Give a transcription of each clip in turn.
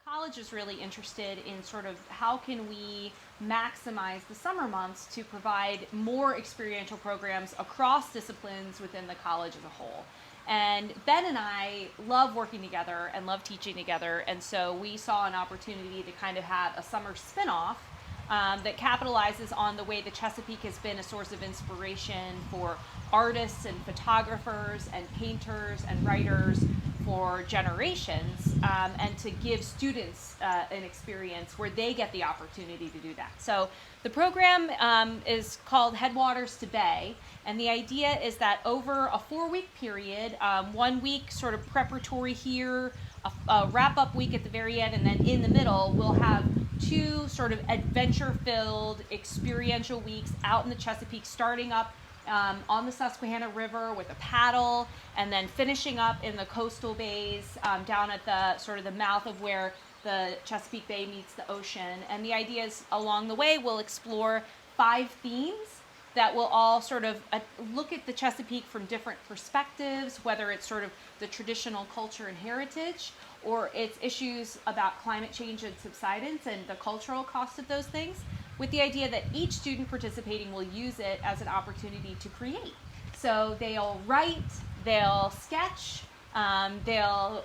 college is really interested in sort of how can we maximize the summer months to provide more experiential programs across disciplines within the college as a whole. And Ben and I love working together and love teaching together, and so we saw an opportunity to kind of have a summer spinoff that capitalizes on the way the Chesapeake has been a source of inspiration for artists and photographers and painters and writers for generations, and to give students an experience where they get the opportunity to do that. So the program is called Headwaters to Bay, and the idea is that over a 4-week period, 1 week sort of preparatory here, a wrap-up week at the very end, and then in the middle we'll have 2 sort of adventure-filled experiential weeks out in the Chesapeake, starting up on the Susquehanna River with a paddle, and then finishing up in the coastal bays down at the sort of the mouth of where the Chesapeake Bay meets the ocean. And the idea is along the way we'll explore 5 themes that will all sort of look at the Chesapeake from different perspectives, whether it's sort of the traditional culture and heritage, or it's issues about climate change and subsidence and the cultural cost of those things, with the idea that each student participating will use it as an opportunity to create. So they'll write, they'll sketch, they'll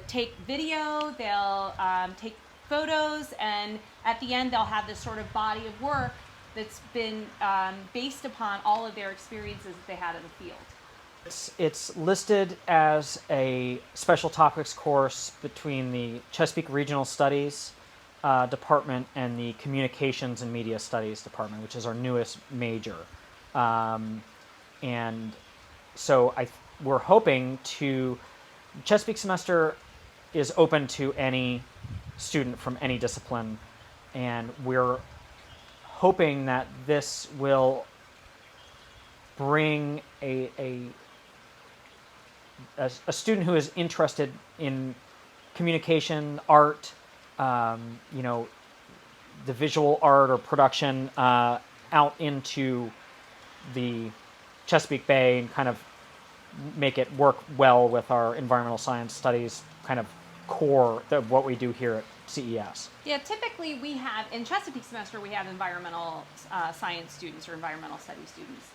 take video, they'll take photos, and at the end they'll have this sort of body of work that's been based upon all of their experiences that they had in the field. It's listed as a special topics course between the Chesapeake Regional Studies Department and the Communications and Media Studies Department, which is our newest major. And so we're hoping to, Chesapeake Semester is open to any student from any discipline, and we're hoping that this will bring a student who is interested in communication, art, the visual art or production out into the Chesapeake Bay and kind of make it work well with our environmental science studies kind of core of what we do here at CES. Yeah, typically we have, in Chesapeake Semester, we have environmental science students or environmental studies students.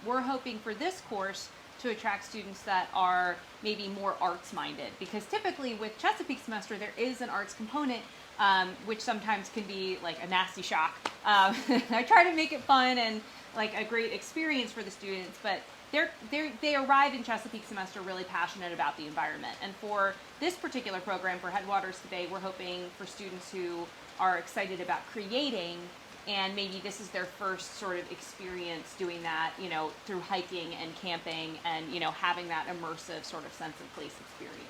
We're hoping for this course to attract students that are maybe more arts-minded, because typically with Chesapeake Semester there is an arts component, which sometimes can be like a nasty shock. I try to make it fun and like a great experience for the students, but they arrive in Chesapeake Semester really passionate about the environment. And for this particular program, for Headwaters to Bay, we're hoping for students who are excited about creating, and maybe this is their first sort of experience doing that, through hiking and camping and, having that immersive sort of sense of place experience.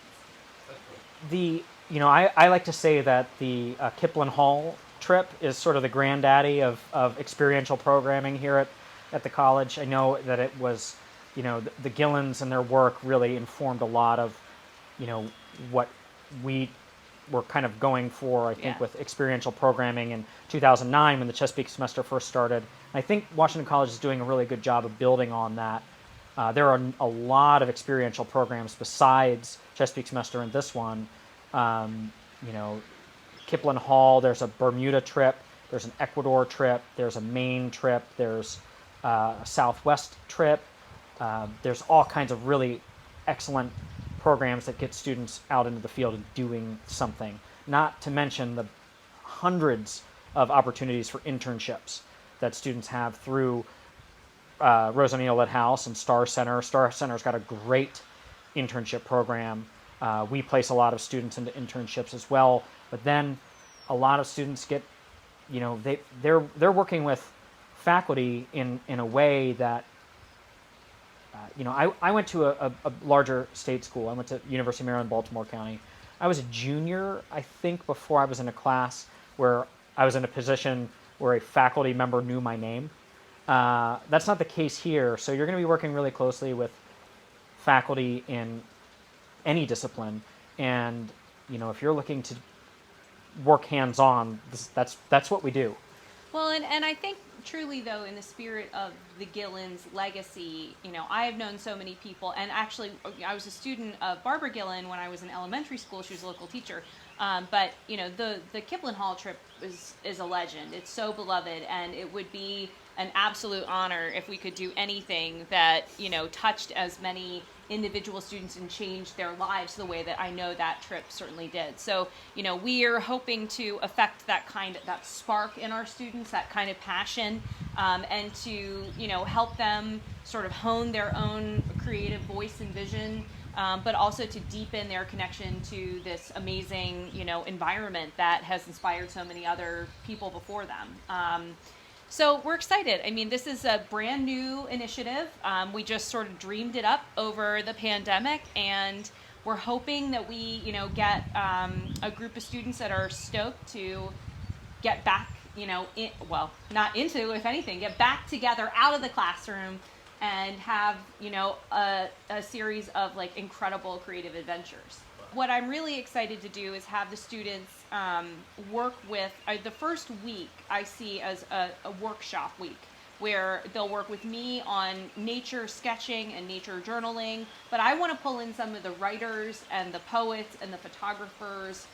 I like to say that the Kipling Hall trip is sort of the granddaddy of experiential programming here at the college. I know that it was, the Gillens and their work really informed a lot of, what we were kind of going for, I think, with experiential programming in 2009 when the Chesapeake Semester first started. I think Washington College is doing a really good job of building on that. There are a lot of experiential programs besides Chesapeake Semester and this one. Kipling Hall, there's a Bermuda trip, there's an Ecuador trip, there's a Maine trip, there's a Southwest trip. There's all kinds of really excellent programs that get students out into the field and doing something. Not to mention the hundreds of opportunities for internships that students have through Rose O'Neill Lit House and Star Center. Star Center's got a great internship program. We place a lot of students into internships as well, but then a lot of students get, they're working with faculty in a way that, I went to a larger state school. I went to University of Maryland, Baltimore County. I was a junior, I think, before I was in a class where I was in a position where a faculty member knew my name. That's not the case here, so you're going to be working really closely with faculty in any discipline, and if you're looking to work hands-on, that's what we do. Well, and I think truly, though, in the spirit of the Gillen's legacy, I have known so many people, and actually, I was a student of Barbara Gillen when I was in elementary school. She was a local teacher. But the Kipling Hall trip is a legend. It's so beloved, and it would be an absolute honor if we could do anything that touched as many individual students and changed their lives the way that I know that trip certainly did. So we are hoping to affect that spark in our students, that kind of passion, and to help them sort of hone their own creative voice and vision. But also to deepen their connection to this amazing, environment that has inspired so many other people before them. So we're excited. I mean, this is a brand new initiative. We just sort of dreamed it up over the pandemic, and we're hoping that we, get a group of students that are stoked to get back, if anything, get back together out of the classroom and have, a series of incredible creative adventures. What I'm really excited to do is have the students work with, the first week I see as a workshop week, where they'll work with me on nature sketching and nature journaling, but I want to pull in some of the writers and the poets and the photographers,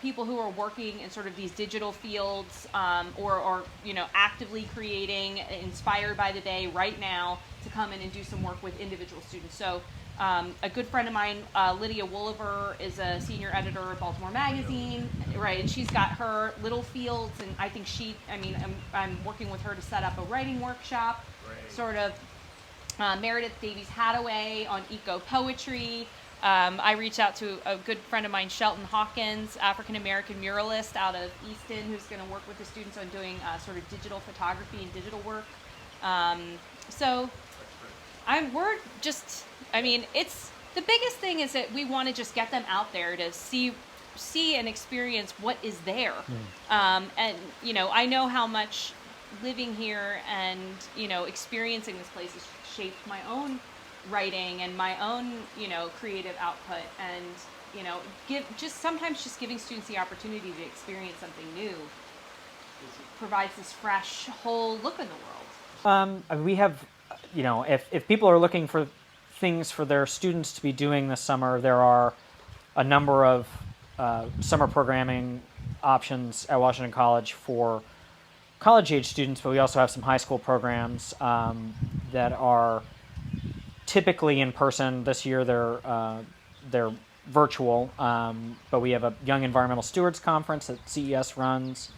people who are working in sort of these digital fields, or actively creating, inspired by the day right now, to come in and do some work with individual students. So a good friend of mine, Lydia Wooliver, is a senior editor of Baltimore Magazine, right? And she's got her little fields, and I think I'm working with her to set up a writing workshop, sort of. Meredith Davies Hadaway on eco poetry. I reached out to a good friend of mine, Shelton Hawkins, African-American muralist out of Easton, who's going to work with the students on doing sort of digital photography and digital work. It's the biggest thing is that we want to just get them out there to see and experience what is there. And, I know how much living here and, experiencing this place has shaped my own writing and my own, creative output, and, sometimes giving students the opportunity to experience something new provides this fresh, whole look in the world. We have, if people are looking for things for their students to be doing this summer, there are a number of summer programming options at Washington College for college-age students, but we also have some high school programs that are typically in person. This year they're virtual, but we have a Young Environmental Stewards Conference that CES runs.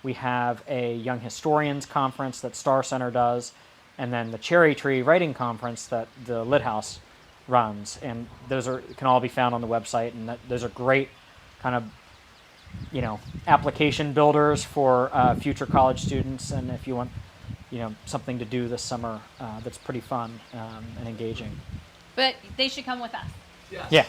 We have a Young Historians Conference that Star Center does, and then the Cherry Tree Writing Conference that the Lit House runs. And those can all be found on the website, and those are great kind of application builders for future college students. And if you want something to do this summer that's pretty fun and engaging. But they should come with us. Yeah.